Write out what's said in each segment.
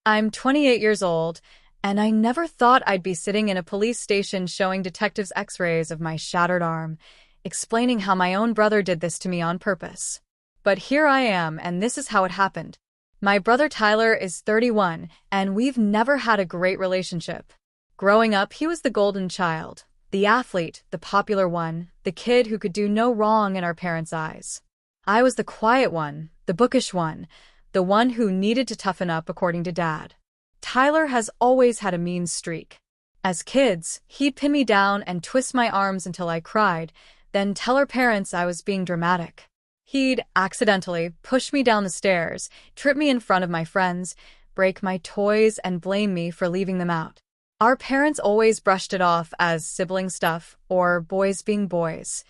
I'm 28 years old, and I never thought I'd be sitting in a police station showing detectives x-rays of my shattered arm, explaining how my own brother did this to me on purpose. But here I am, and this is how it happened. My brother Tyler is 31, and we've never had a great relationship. Growing up, he was the golden child, the athlete, the popular one, the kid who could do no wrong in our parents' eyes. I was the quiet one, the bookish one, the one who needed to toughen up according to Dad. Tyler has always had a mean streak. As kids, he'd pin me down and twist my arms until I cried, then tell our parents I was being dramatic. He'd accidentally push me down the stairs, trip me in front of my friends, break my toys, and blame me for leaving them out. Our parents always brushed it off as sibling stuff or boys being boys,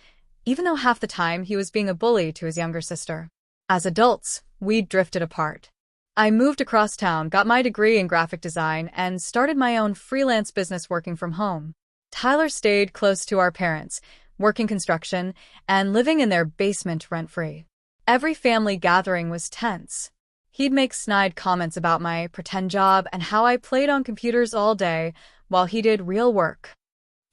even though half the time he was being a bully to his younger sister. As adults, we drifted apart. I moved across town, got my degree in graphic design, and started my own freelance business working from home. Tyler stayed close to our parents, working construction, and living in their basement rent-free. Every family gathering was tense. He'd make snide comments about my pretend job and how I played on computers all day while he did real work.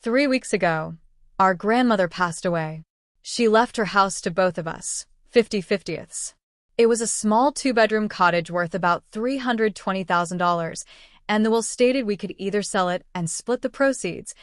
3 weeks ago, our grandmother passed away. She left her house to both of us, 50/50ths. It was a small 2-bedroom cottage worth about $320,000, and the will stated we could either sell it and split the proceeds,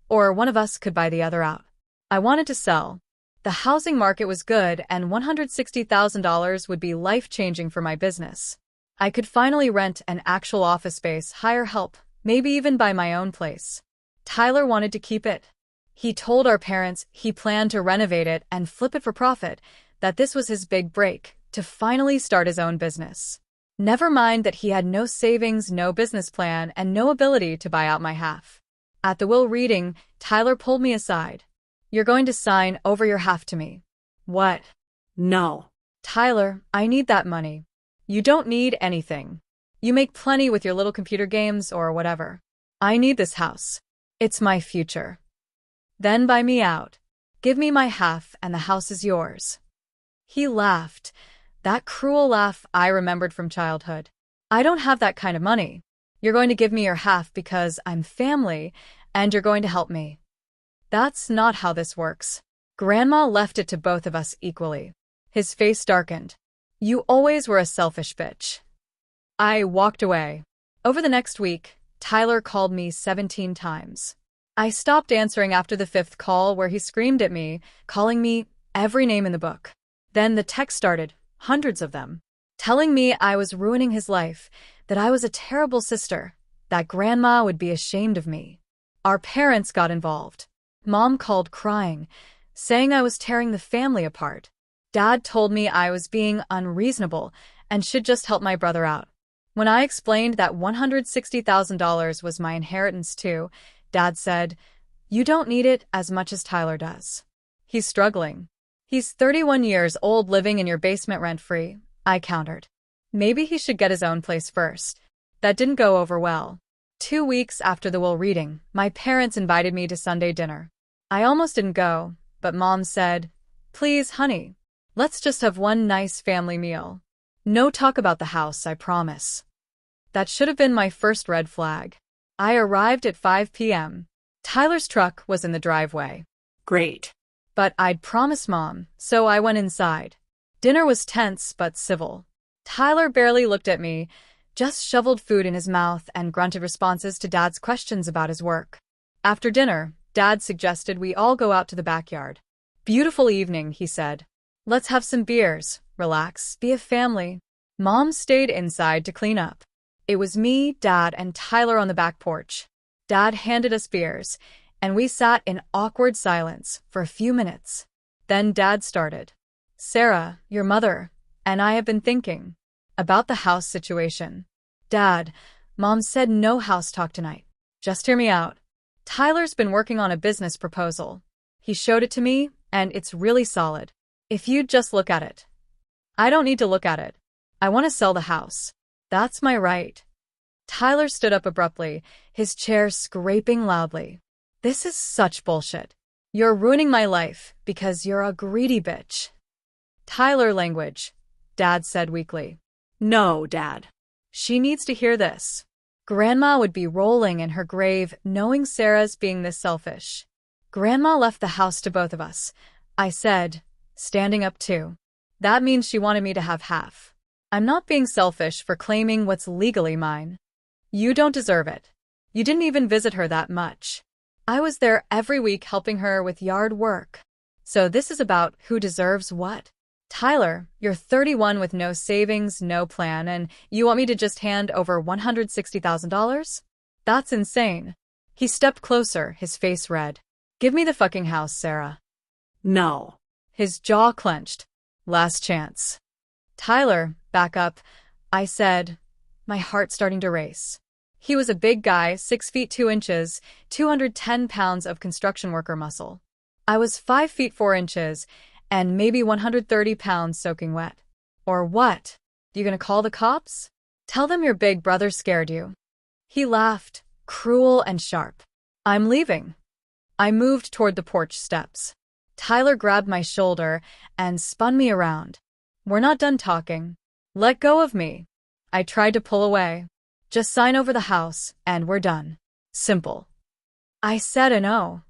or one of us could buy the other out. I wanted to sell. The housing market was good, and $160,000 would be life-changing for my business. I could finally rent an actual office space, hire help, maybe even buy my own place. Tyler wanted to keep it. He told our parents he planned to renovate it and flip it for profit, that this was his big break, to finally start his own business. Never mind that he had no savings, no business plan, and no ability to buy out my half. At the will reading, Tyler pulled me aside. "You're going to sign over your half to me." "What?" No. "Tyler, I need that money." "You don't need anything. You make plenty with your little computer games or whatever. I need this house. It's my future. Then buy me out. Give me my half and the house is yours." He laughed, that cruel laugh I remembered from childhood. "I don't have that kind of money. You're going to give me your half because I'm family, and you're going to help me." "That's not how this works." Grandma left it to both of us equally. His face darkened. "You always were a selfish bitch." I walked away. Over the next week, Tyler called me 17 times. I stopped answering after the 5th call, where he screamed at me, calling me every name in the book. Then the text started, hundreds of them, telling me I was ruining his life, that I was a terrible sister, that Grandma would be ashamed of me. Our parents got involved. Mom called crying, saying I was tearing the family apart. Dad told me I was being unreasonable and should just help my brother out. When I explained that $160,000 was my inheritance too, Dad said, "You don't need it as much as Tyler does. He's struggling." "He's 31 years old living in your basement rent-free," I countered. "Maybe he should get his own place first." That didn't go over well. 2 weeks after the will reading, my parents invited me to Sunday dinner. I almost didn't go, but Mom said, "Please, honey, let's just have one nice family meal. No talk about the house, I promise." That should have been my first red flag. I arrived at 5 p.m. Tyler's truck was in the driveway. Great. But I'd promised Mom, so I went inside. Dinner was tense but civil. Tyler barely looked at me, just shoveled food in his mouth and grunted responses to Dad's questions about his work. After dinner, Dad suggested we all go out to the backyard. "Beautiful evening," he said. "Let's have some beers, relax, be a family." Mom stayed inside to clean up. It was me, Dad, and Tyler on the back porch. Dad handed us beers, and we sat in awkward silence for a few minutes. Then Dad started. "Sarah, your mother, and I have been thinking about the house situation." "Dad, Mom said no house talk tonight. Just hear me out. Tyler's been working on a business proposal. He showed it to me, and it's really solid. If you'd just look at it." "I don't need to look at it. I want to sell the house. That's my right." Tyler stood up abruptly, his chair scraping loudly. "This is such bullshit. You're ruining my life because you're a greedy bitch." "Tyler language," Dad said weakly. No, Dad. She needs to hear this. Grandma would be rolling in her grave knowing Sarah's being this selfish. Grandma left the house to both of us, I said, standing up too. That means she wanted me to have half. I'm not being selfish for claiming what's legally mine. You don't deserve it. You didn't even visit her that much. I was there every week helping her with yard work. So this is about who deserves what? Tyler, you're 31 with no savings, no plan, and you want me to just hand over $160,000? That's insane. He stepped closer, his face red. Give me the fucking house, Sarah. No. His jaw clenched. Last chance. Tyler, back up, I said, my heart starting to race. He was a big guy, 6 feet 2 inches, 210 pounds of construction worker muscle. I was 5 feet 4 inches, and maybe 130 pounds soaking wet. Or what? You gonna call the cops? Tell them your big brother scared you. He laughed, cruel and sharp. I'm leaving. I moved toward the porch steps. Tyler grabbed my shoulder and spun me around. We're not done talking. Let go of me. I tried to pull away. Just sign over the house, and we're done. Simple. I said and oh.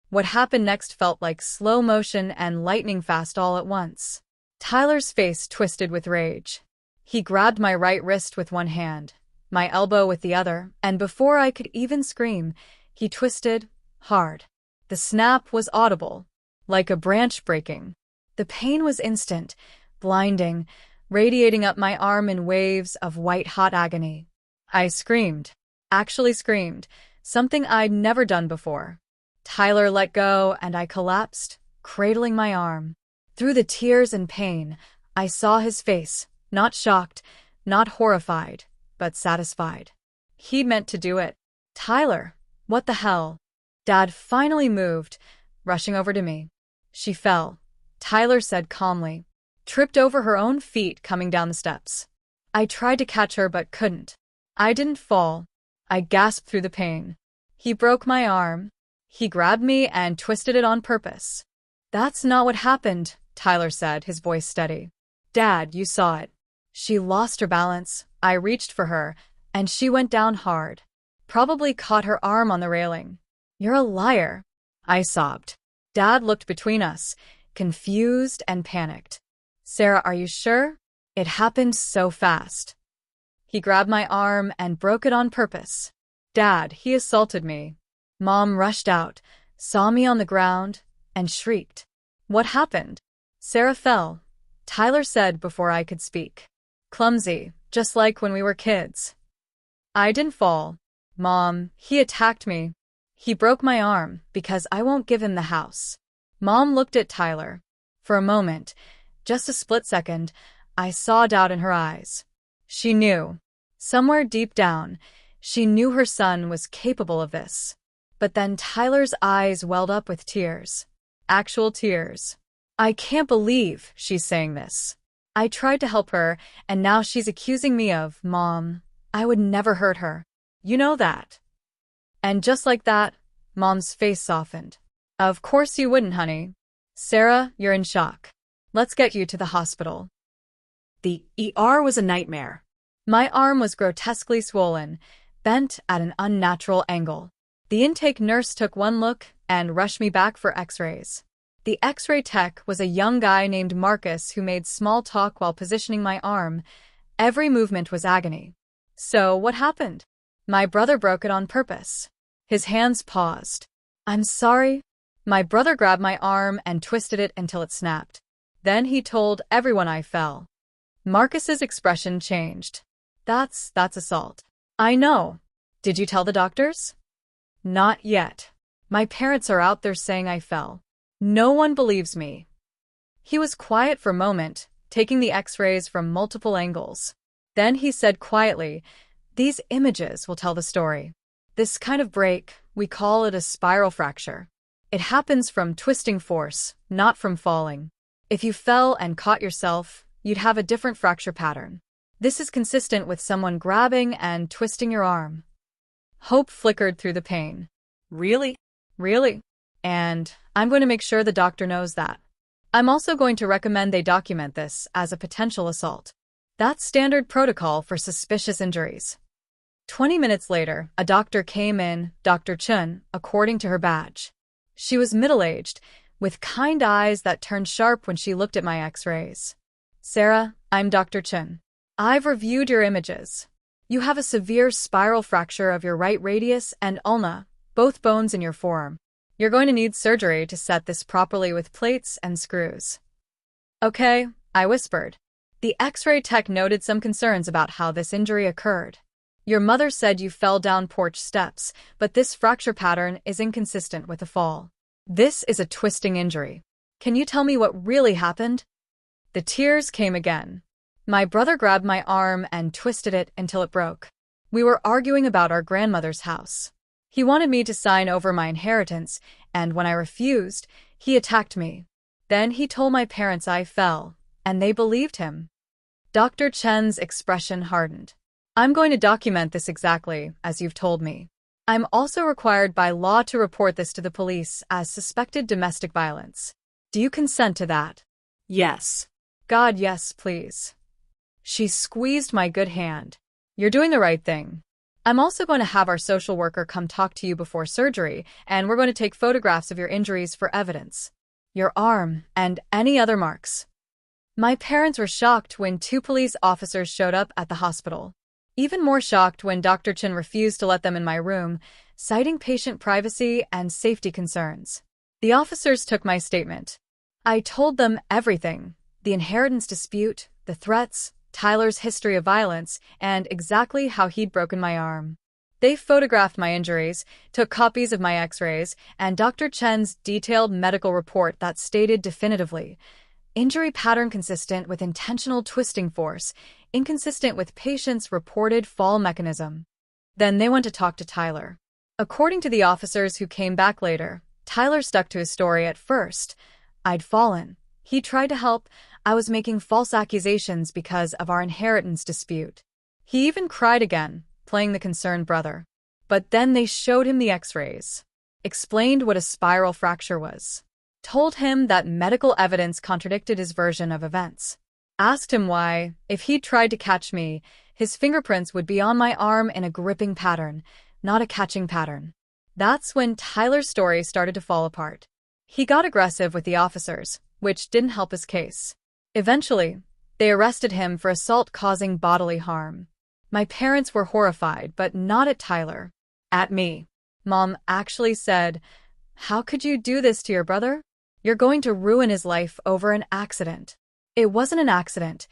What happened next felt like slow motion and lightning fast all at once. Tyler's face twisted with rage. He grabbed my right wrist with one hand, my elbow with the other, and before I could even scream, he twisted hard. The snap was audible, like a branch breaking. The pain was instant, blinding, radiating up my arm in waves of white-hot agony. I screamed, actually screamed, something I'd never done before. Tyler let go and I collapsed, cradling my arm. Through the tears and pain, I saw his face, not shocked, not horrified, but satisfied. He meant to do it. Tyler, what the hell? Dad finally moved, rushing over to me. She fell, Tyler said calmly, tripped over her own feet coming down the steps. I tried to catch her but couldn't. I didn't fall. I gasped through the pain. He broke my arm. He grabbed me and twisted it on purpose. That's not what happened, Tyler said, his voice steady. Dad, you saw it. She lost her balance. I reached for her, and she went down hard. Probably caught her arm on the railing. You're a liar, I sobbed. Dad looked between us, confused and panicked. Sarah, are you sure? It happened so fast. He grabbed my arm and broke it on purpose. Dad, he assaulted me. Mom rushed out, saw me on the ground, and shrieked. What happened? Sarah fell, Tyler said before I could speak. Clumsy, just like when we were kids. I didn't fall. Mom, he attacked me. He broke my arm because I won't give him the house. Mom looked at Tyler. For a moment, just a split second, I saw doubt in her eyes. She knew. Somewhere deep down, she knew her son was capable of this. But then Tyler's eyes welled up with tears. Actual tears. I can't believe she's saying this. I tried to help her, and now she's accusing me of, Mom, I would never hurt her. You know that. And just like that, Mom's face softened. Of course you wouldn't, honey. Sarah, you're in shock. Let's get you to the hospital. The ER was a nightmare. My arm was grotesquely swollen, bent at an unnatural angle. The intake nurse took one look and rushed me back for x-rays. The x-ray tech was a young guy named Marcus who made small talk while positioning my arm. Every movement was agony. So, what happened? My brother broke it on purpose. His hands paused. I'm sorry. My brother grabbed my arm and twisted it until it snapped. Then he told everyone I fell. Marcus's expression changed. That's assault. I know. Did you tell the doctors? Not yet. My parents are out there saying I fell. No one believes me. He was quiet for a moment, taking the x-rays from multiple angles. Then he said quietly, these images will tell the story. This kind of break, we call it a spiral fracture. It happens from twisting force, not from falling. If you fell and caught yourself, you'd have a different fracture pattern. This is consistent with someone grabbing and twisting your arm. Hope flickered through the pain. Really? Really. And I'm going to make sure the doctor knows that. I'm also going to recommend they document this as a potential assault. That's standard protocol for suspicious injuries. 20 minutes later, a doctor came in, Dr. Chun, according to her badge. She was middle-aged, with kind eyes that turned sharp when she looked at my x-rays. Sarah, I'm Dr. Chun. I've reviewed your images. You have a severe spiral fracture of your right radius and ulna, both bones in your forearm. You're going to need surgery to set this properly with plates and screws. Okay, I whispered. The x-ray tech noted some concerns about how this injury occurred. Your mother said you fell down porch steps, but this fracture pattern is inconsistent with a fall. This is a twisting injury. Can you tell me what really happened? The tears came again. My brother grabbed my arm and twisted it until it broke. We were arguing about our grandmother's house. He wanted me to sign over my inheritance, and when I refused, he attacked me. Then he told my parents I fell, and they believed him. Dr. Chen's expression hardened. I'm going to document this exactly as you've told me. I'm also required by law to report this to the police as suspected domestic violence. Do you consent to that? Yes. God, yes, please. She squeezed my good hand. You're doing the right thing. I'm also going to have our social worker come talk to you before surgery, and we're going to take photographs of your injuries for evidence. Your arm, and any other marks. My parents were shocked when 2 police officers showed up at the hospital. Even more shocked when Dr. Chen refused to let them in my room, citing patient privacy and safety concerns. The officers took my statement. I told them everything: the inheritance dispute, the threats, Tyler's history of violence, and exactly how he'd broken my arm. They photographed my injuries, took copies of my x-rays, and Dr. Chen's detailed medical report that stated definitively, injury pattern consistent with intentional twisting force, inconsistent with patient's reported fall mechanism. Then they went to talk to Tyler. According to the officers who came back later, Tyler stuck to his story at first. I'd fallen. He tried to help. I was making false accusations because of our inheritance dispute. He even cried again, playing the concerned brother. But then they showed him the x-rays, explained what a spiral fracture was, told him that medical evidence contradicted his version of events, asked him why, if he'd tried to catch me, his fingerprints would be on my arm in a gripping pattern, not a catching pattern. That's when Tyler's story started to fall apart. He got aggressive with the officers, which didn't help his case. Eventually, they arrested him for assault causing bodily harm. My parents were horrified, but not at Tyler. At me. Mom actually said, "How could you do this to your brother? You're going to ruin his life over an accident." It wasn't an accident,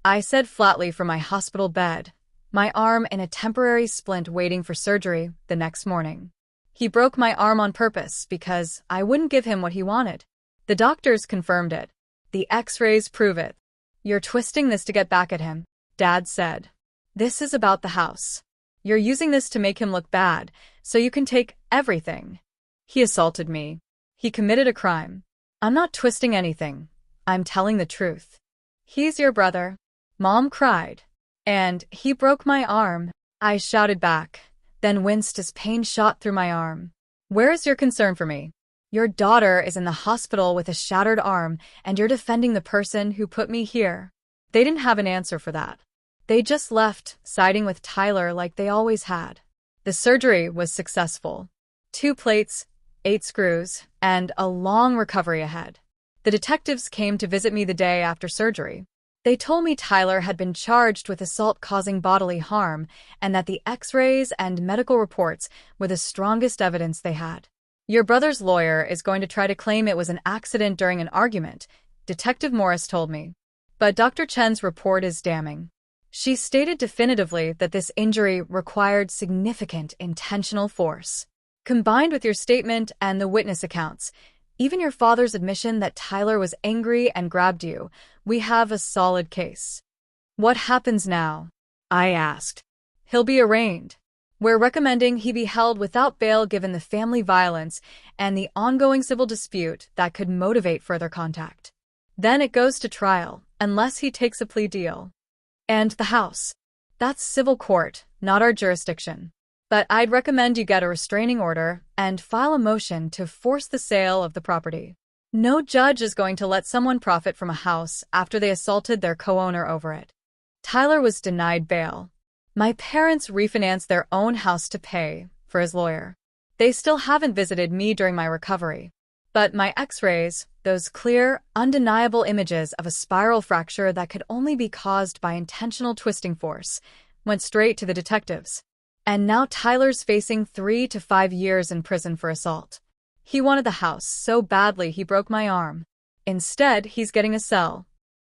I said flatly from my hospital bed, my arm in a temporary splint waiting for surgery the next morning. He broke my arm on purpose because I wouldn't give him what he wanted. The doctors confirmed it. The x-rays prove it. You're twisting this to get back at him, Dad said. This is about the house. You're using this to make him look bad, so you can take everything. He assaulted me. He committed a crime. I'm not twisting anything. I'm telling the truth. He's your brother. Mom cried. And he broke my arm. I shouted back, then winced as pain shot through my arm. Where is your concern for me? Your daughter is in the hospital with a shattered arm, and you're defending the person who put me here. They didn't have an answer for that. They just left, siding with Tyler like they always had. The surgery was successful. 2 plates, 8 screws, and a long recovery ahead. The detectives came to visit me the day after surgery. They told me Tyler had been charged with assault causing bodily harm and that the x-rays and medical reports were the strongest evidence they had. Your brother's lawyer is going to try to claim it was an accident during an argument, Detective Morris told me. But Dr. Chen's report is damning. She stated definitively that this injury required significant intentional force. Combined with your statement and the witness accounts, even your father's admission that Tyler was angry and grabbed you, we have a solid case. What happens now? I asked. He'll be arraigned. We're recommending he be held without bail given the family violence and the ongoing civil dispute that could motivate further contact. Then it goes to trial, unless he takes a plea deal. And the house. That's civil court, not our jurisdiction. But I'd recommend you get a restraining order and file a motion to force the sale of the property. No judge is going to let someone profit from a house after they assaulted their co-owner over it. Tyler was denied bail. My parents refinanced their own house to pay for his lawyer. They still haven't visited me during my recovery. But my x-rays, those clear, undeniable images of a spiral fracture that could only be caused by intentional twisting force, went straight to the detectives. And now Tyler's facing 3 to 5 years in prison for assault. He wanted the house so badly he broke my arm. Instead, he's getting a cell,